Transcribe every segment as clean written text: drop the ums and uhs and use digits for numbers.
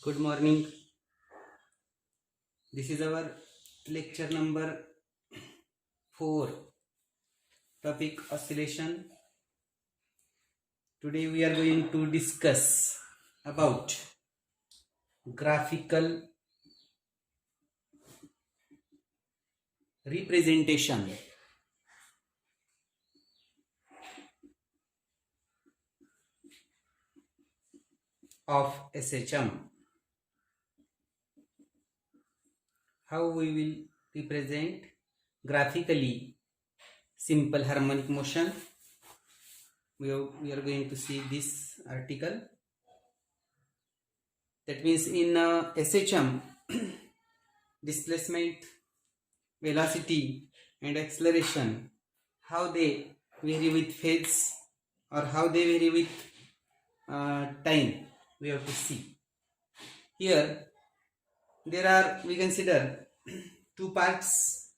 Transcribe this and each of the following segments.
Good morning. This is our lecture number 4, topic oscillation. Today we are going to discuss about graphical representation of SHM. How we will represent graphically simple harmonic motion. We are going to see this article. That means in SHM, displacement, velocity and acceleration, how they vary with phase or how they vary with time, we have to see. Here there are, we consider two parts.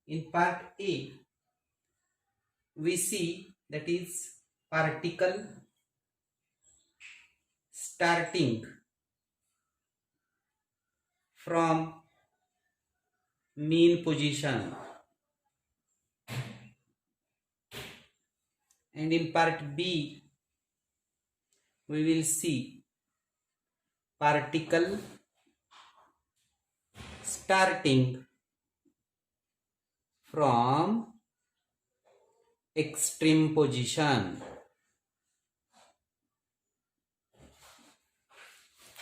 In part A, we see that is particle starting from mean position, and in part B we will see particle starting from extreme position.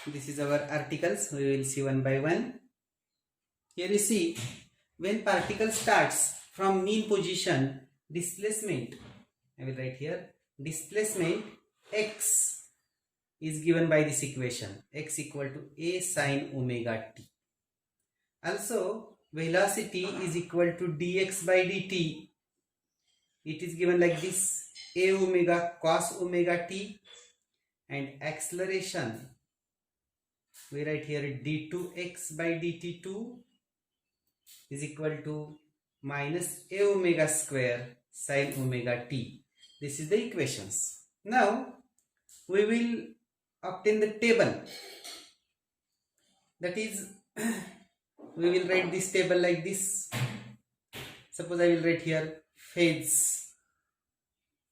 This is our articles. We will see one by one. Here you see, when particle starts from mean position, displacement, I will write here, displacement x is given by this equation, x equal to a sin omega t. Also, velocity is equal to dx by dt. It is given like this, a omega cos omega t, and acceleration, we write here d2x by dt2 is equal to minus a omega square sin omega t. This is the equations. Now we will obtain the table. That is, we will write this table like this. Suppose I will write here phase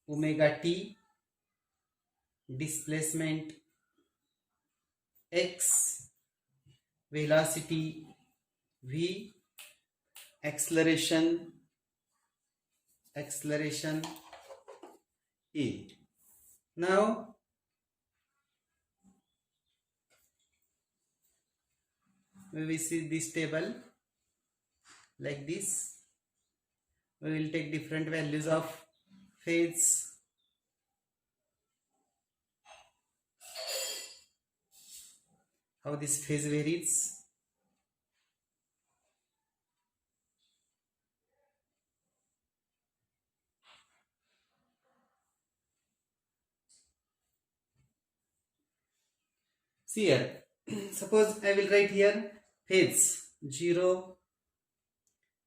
omega t, displacement x, velocity v, acceleration a. Now we will see this table like this. We will take different values of phase, how this phase varies. See here, suppose I will write here phase 0,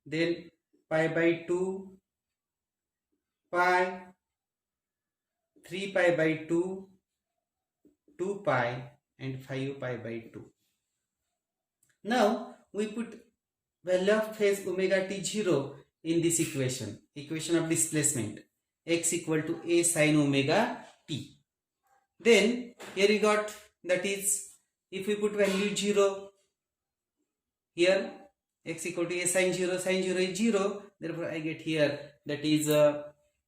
then pi by 2, pi, 3 pi by 2, 2 pi and 5 pi by 2. Now we put value of phase omega t 0 in this equation of displacement, x equal to a sin omega t. Then here we got, that is, if we put value 0 here, x equal to a sin 0 is 0, therefore I get here, that is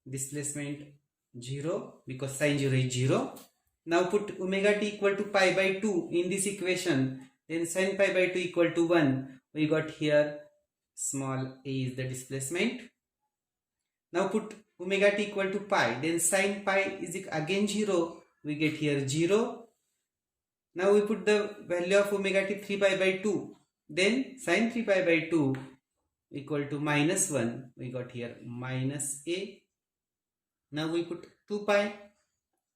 displacement 0 because sin 0 is 0. Now put omega t equal to pi by 2 in this equation, then sin pi by 2 equal to 1, we got here small a is the displacement. Now put omega t equal to pi, then sin pi is again 0, we get here 0. Now we put the value of omega t 3 pi by 2, then sin 3 pi by 2 equal to minus 1, we got here minus a. Now we put 2 pi,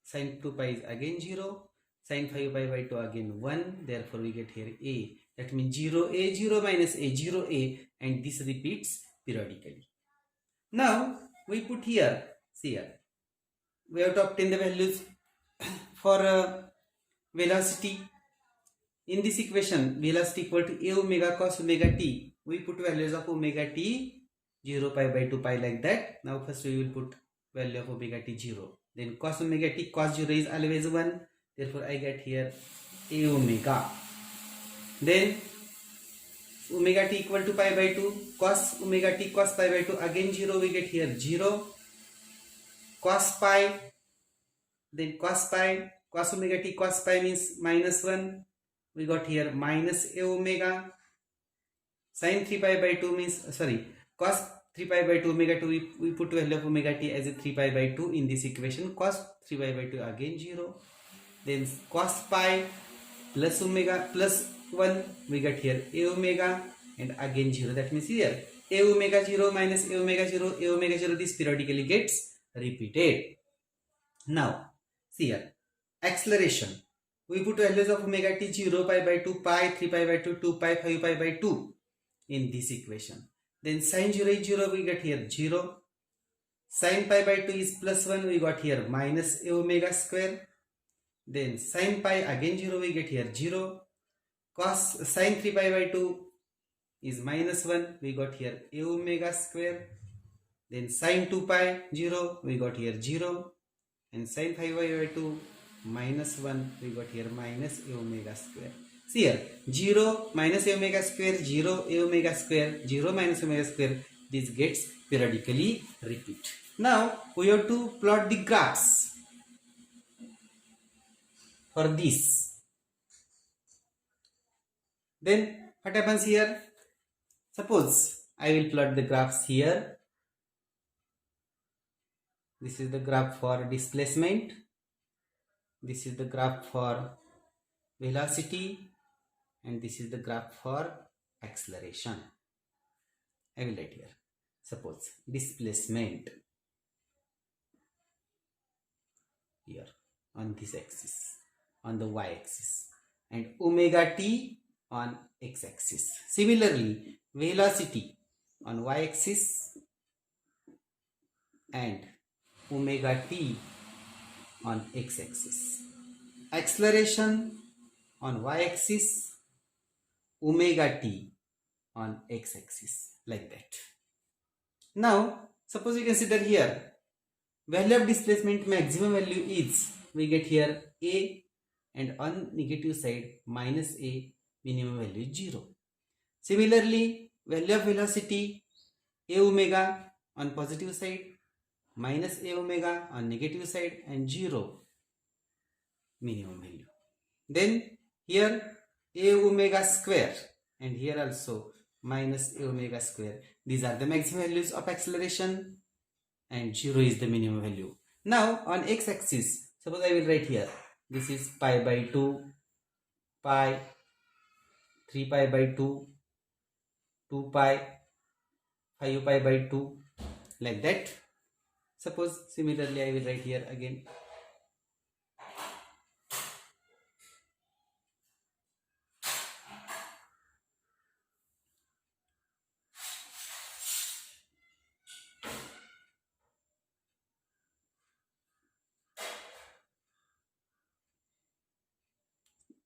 sin 2 pi is again 0, sin 5 pi by 2 again 1, therefore we get here a. That means 0a, 0 minus a, 0a, and this repeats periodically. Now we put here, see here, we have to obtain the values for velocity. In this equation, velocity equal to a omega cos omega t. We put values of omega t 0 pi by 2 pi like that. Now first we will put value of omega t 0. Then cos omega t, cos 0 is always 1. Therefore I get here a omega. Then omega t equal to pi by 2. Cos omega t cos pi by 2 again 0. We get here 0. Cos pi. Then cos pi. Cos omega t cos pi means minus 1. We got here minus a omega. Sin 3 pi by 2 means, cos 3 pi by 2 omega 2, we put value of omega t as a 3 pi by 2 in this equation. Cos 3 pi by 2 again 0. Then cos pi plus omega plus 1, we get here a omega and again 0. That means here a omega 0 minus a omega 0, a omega 0, this periodically gets repeated. Now see here, acceleration. We put values of omega t 0 pi by 2 pi, 3 pi by 2, 2 pi, 5 pi by 2 in this equation. Then sin 0 is 0, we get here 0. Sin pi by 2 is plus 1, we got here minus a omega square. Then sin pi again 0, we get here 0. Cos sin 3 pi by 2 is minus 1, we got here a omega square. Then sin 2 pi 0, we got here 0. And sin 5 pi by 2 minus 1, we got here minus a omega square. See here, 0 minus a omega square, 0 a omega square, 0 minus omega square, this gets periodically repeat. Now we have to plot the graphs for this. Then what happens here? Suppose I will plot the graphs here. This is the graph for displacement. This is the graph for velocity, and this is the graph for acceleration. I will write here. Suppose displacement here on this axis, on the y-axis, and omega t on x-axis. Similarly, velocity on y-axis and omega t on x-axis. Acceleration on y-axis, omega t on x-axis, like that. Now suppose you consider here value of displacement maximum value is, we get here a, and on negative side minus a, minimum value is 0. Similarly, value of velocity a omega on positive side, minus a omega on negative side, and 0 minimum value. Then here a omega square, and here also minus a omega square. These are the maximum values of acceleration, and 0 is the minimum value. Now on x-axis, suppose I will write here, this is pi by 2, pi, 3 pi by 2, 2 pi, 5 pi by 2, like that. Suppose similarly I will write here again.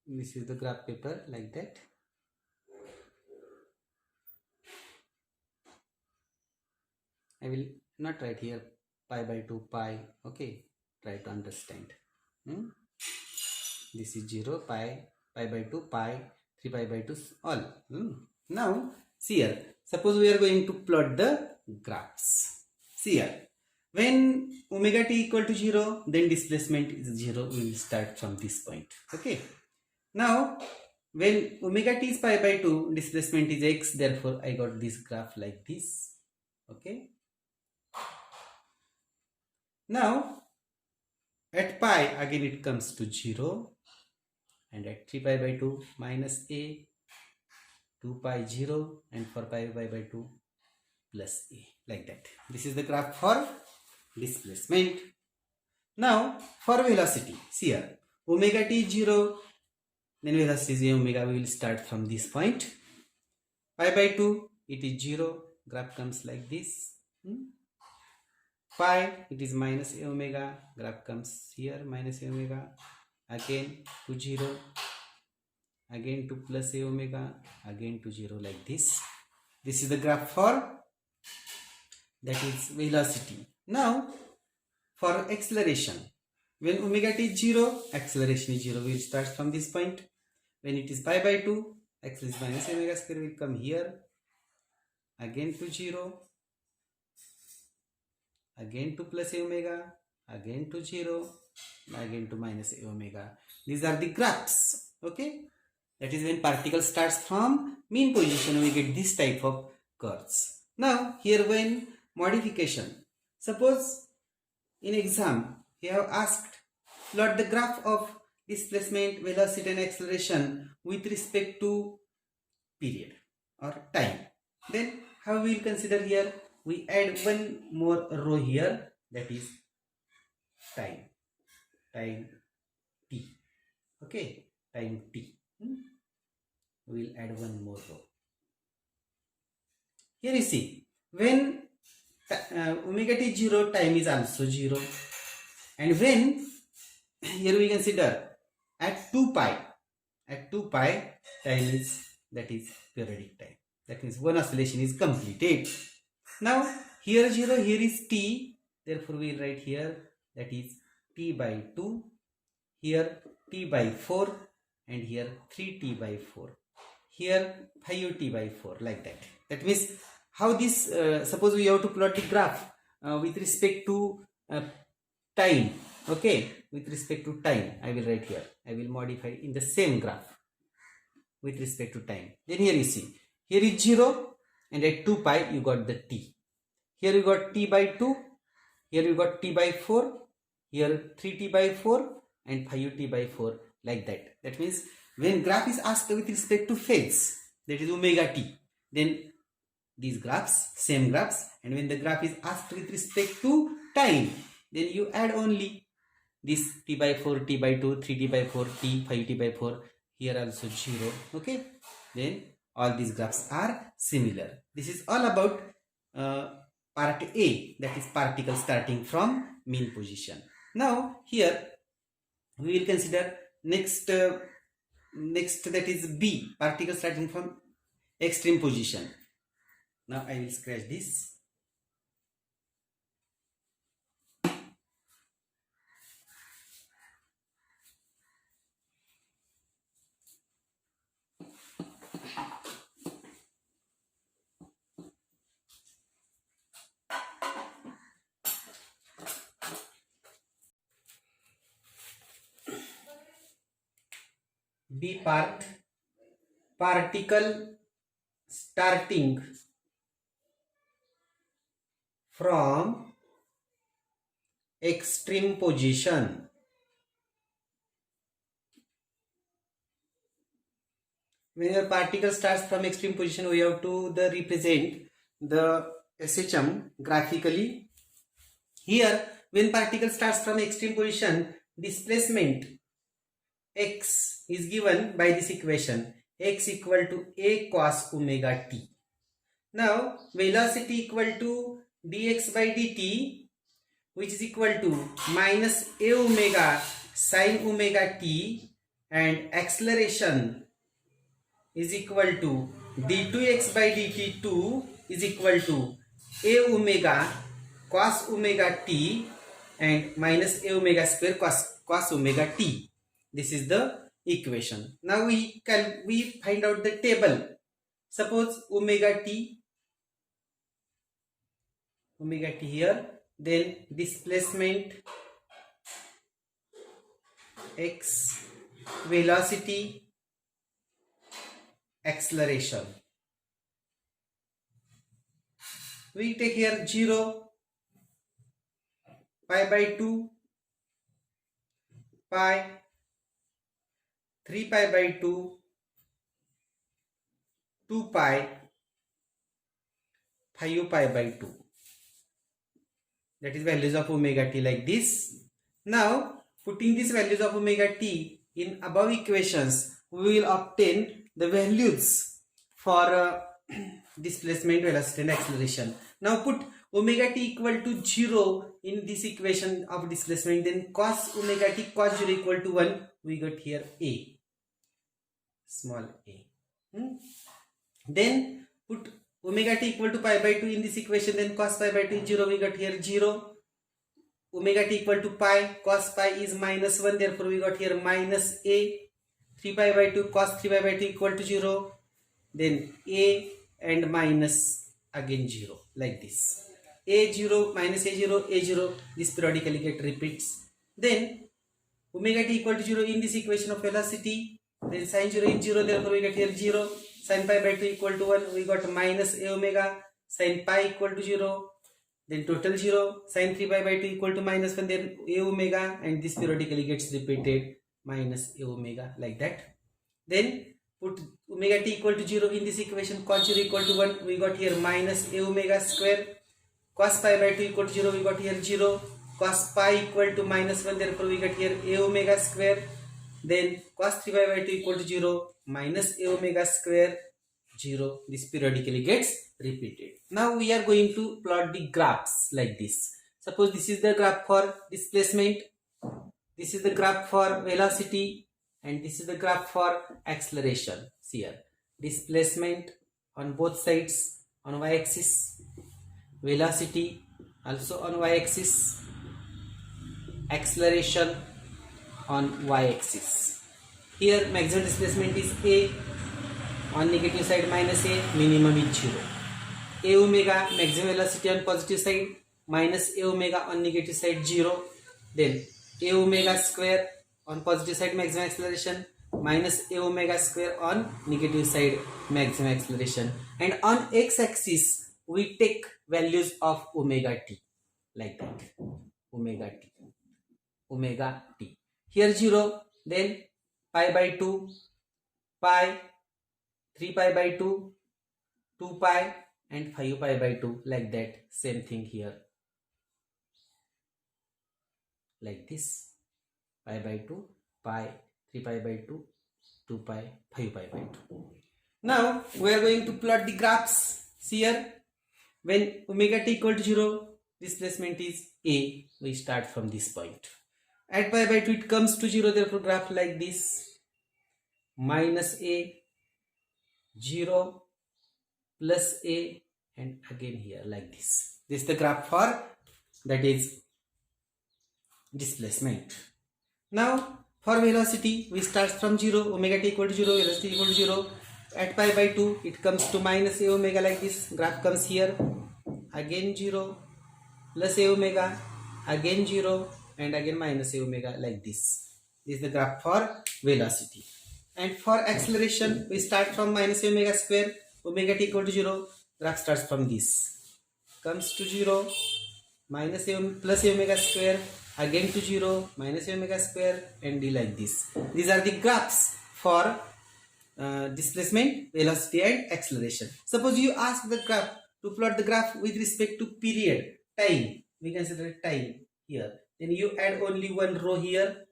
This is the graph paper, like that. I will not write here pi by 2 pi, okay, try to understand. This is 0, pi, pi by 2, pi, 3 pi by 2, all. Now see here, suppose we are going to plot the graphs. See here, when omega t equal to 0, then displacement is 0. We will start from this point, okay. Now when omega t is pi by 2, displacement is x, therefore I got this graph like this. Okay. Now at pi again it comes to 0, and at 3 pi by 2 minus a, 2 pi 0, and for pi by 2 plus a, like that. This is the graph for displacement. Now for velocity, see here, omega t is 0, then velocity is omega, we will start from this point. Pi by 2 it is 0, graph comes like this. Pi it is minus a omega, graph comes here minus a omega, again to 0, again to plus a omega, again to 0, like this. This is the graph for, that is velocity. Now for acceleration, when omega t is 0, acceleration is 0, we will start from this point. When it is pi by 2, acceleration minus omega square will come here, again to 0, again to plus a omega, again to 0, again to minus a omega. These are the graphs. Okay, that is when particle starts from mean position, we get this type of curves. Now here when modification, suppose in exam you have asked plot the graph of displacement, velocity and acceleration with respect to period or time, then how we will consider here? We add one more row here, that is time t. Okay, time t. We will add one more row. Here you see, when omega t 0, time is also 0, and when here we consider at 2 pi, time is, that is periodic time, that means one oscillation is completed. Now here 0, here is t, therefore we will write here, that is t by 2, here t by 4, and here 3t by 4, here 5t by 4, like that. That means how this, suppose we have to plot the graph with respect to time. Okay, with respect to time, I will write here, I will modify in the same graph with respect to time. Then here you see, here is 0, and at 2 pi you got the t. Here you got t by 2, here you got t by 4, here 3t by 4, and 5t by 4, like that. That means when graph is asked with respect to phase, that is omega t, then these graphs, same graphs, and when the graph is asked with respect to time, then you add only this t by 4, t by 2, 3t by 4, t, 5t by 4, here also 0. Okay, then all these graphs are similar. This is all about part A, that is particle starting from mean position. Now here we will consider next that is B, particle starting from extreme position. Now I will scratch this. B part, particle starting from extreme position. When your particle starts from extreme position, we have to represent the SHM graphically. Here, when particle starts from extreme position, displacement x is given by this equation, x equal to a cos omega t. Now velocity equal to dx by dt, which is equal to minus a omega sin omega t, and acceleration is equal to d2x by dt2 is equal to a omega cos omega t and minus a omega square cos omega t. This is the equation. Now we find out the table. Suppose omega t here, then displacement x, velocity acceleration. We take here 0, pi by 2, pi, 3 pi by 2, 2 pi, 5 pi by 2. That is values of omega t like this. Now, putting these values of omega t in above equations, we will obtain the values for displacement, velocity and acceleration. Now put omega t equal to 0 in this equation of displacement, then cos omega t cos 0 equal to 1, we got here a, small a. Then put omega t equal to pi by 2 in this equation, then cos pi by 2 is 0, we got here 0. Omega t equal to pi, cos pi is minus 1, therefore we got here minus a. 3 pi by 2, cos 3 pi by 2 equal to 0, then a and minus again 0, like this. A0 minus A0, this periodically get repeats. Then omega t equal to 0 in this equation of velocity, then sin 0 is 0, therefore we get here 0. Sin pi by 2 equal to 1, we got minus a omega. Sin pi equal to 0, then total 0. Sin 3 pi by 2 equal to minus 1, then a omega, and this periodically gets repeated, minus a omega, like that. Then put omega t equal to 0 in this equation, cos 0 equal to 1, we got here minus a omega square. Cos pi by 2 equal to 0, we got here 0. Cos pi equal to minus 1, therefore we get here a omega square. Then cos 3 pi by 2 equal to 0, minus a omega square, 0. This periodically gets repeated. Now we are going to plot the graphs like this. Suppose this is the graph for displacement, this is the graph for velocity, and this is the graph for acceleration. See here, displacement on both sides on y-axis, velocity also on y-axis, acceleration on y-axis. Here maximum displacement is a, on negative side minus a, minimum is 0. A omega, maximum velocity on positive side, minus a omega on negative side 0. Then a omega square on positive side maximum acceleration, minus a omega square on negative side maximum acceleration. And on x-axis we take values of omega t, like that, omega t, omega t. Here 0, then pi by 2, pi, 3 pi by 2, 2 pi and 5 pi by 2, like that. Same thing here, like this, pi by 2, pi, 3 pi by 2, 2 pi, 5 pi by 2. Now we are going to plot the graphs. See here, when omega t equal to 0, displacement is a, we start from this point. At pi by 2 it comes to 0, therefore graph like this, minus a, 0, plus a, and again here like this. This is the graph for, that is, displacement. Now for velocity we start from 0, omega t equal to 0, velocity equal to 0. At pi by 2 it comes to minus a omega, like this. Graph comes here, again 0, plus a omega, again 0, and again minus a omega, like this. This is the graph for velocity. And for acceleration we start from minus a omega square, omega t equal to 0, graph starts from this, comes to 0, minus a plus a omega square, again to 0, minus a omega square, and d, like this. These are the graphs for displacement, velocity and acceleration. Suppose you ask the graph to plot the graph with respect to period, time, we consider time here. Then you add only one row here.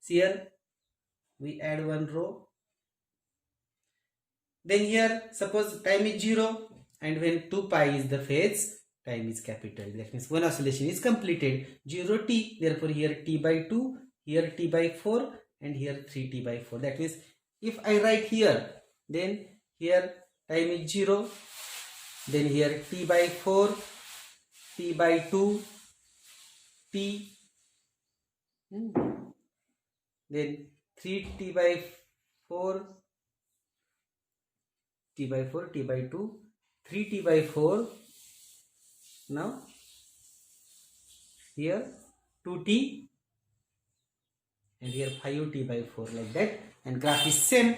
See here, we add one row. Then here suppose time is 0, and when 2 pi is the phase, time is capital. That means one oscillation is completed, 0 t, therefore here t by 2, here t by 4, and here 3t by 4. That means if I write here, then here time is 0, then here t by 4, t by 2, t, then 3t by 4, t by 4, t by 2, 3t by 4. Now here 2t, and here 5t by 4, like that, and graph is same.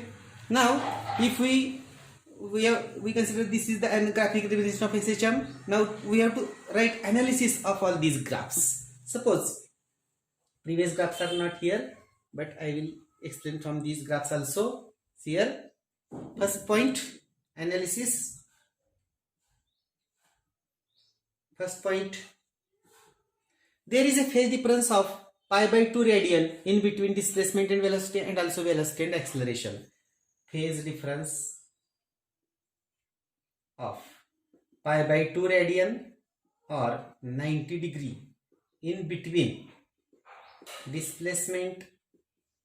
Now if we we consider this is the graphic representation of a system. Now we have to write analysis of all these graphs. Suppose previous graphs are not here, but I will explain from these graphs also. Here, first point, analysis. First point, there is a phase difference of pi by 2 radian in between displacement and velocity, and also velocity and acceleration. Phase difference of pi by 2 radian or 90 degree in between displacement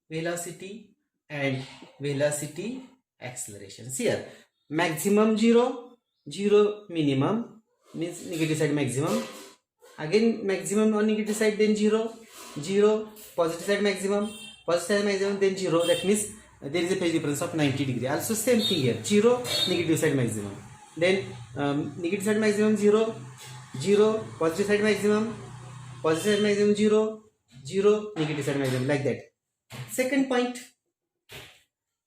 velocity and velocity accelerations. Here maximum 0, 0 minimum means negative side maximum, again maximum on negative side, then 0, 0 positive side maximum, positive side maximum, then 0. That means there is a phase difference of 90 degree. Also same thing here, 0 negative side maximum, then negative side maximum 0, 0 positive side maximum, positive side maximum 0, 0 negative side maximum, like that. Second point,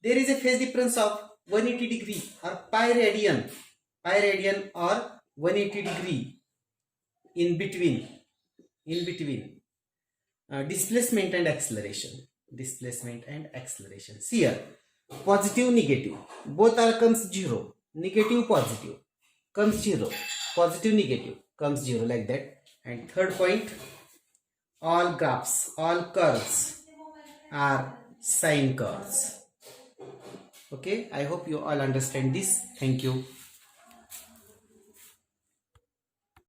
there is a phase difference of 180 degree or pi radian or 180 degree in between displacement and acceleration. See here, positive negative both are comes 0, negative positive comes 0, positive negative comes 0, like that. And third point, all graphs, all curves are sine curves. Okay, I hope you all understand this. Thank you.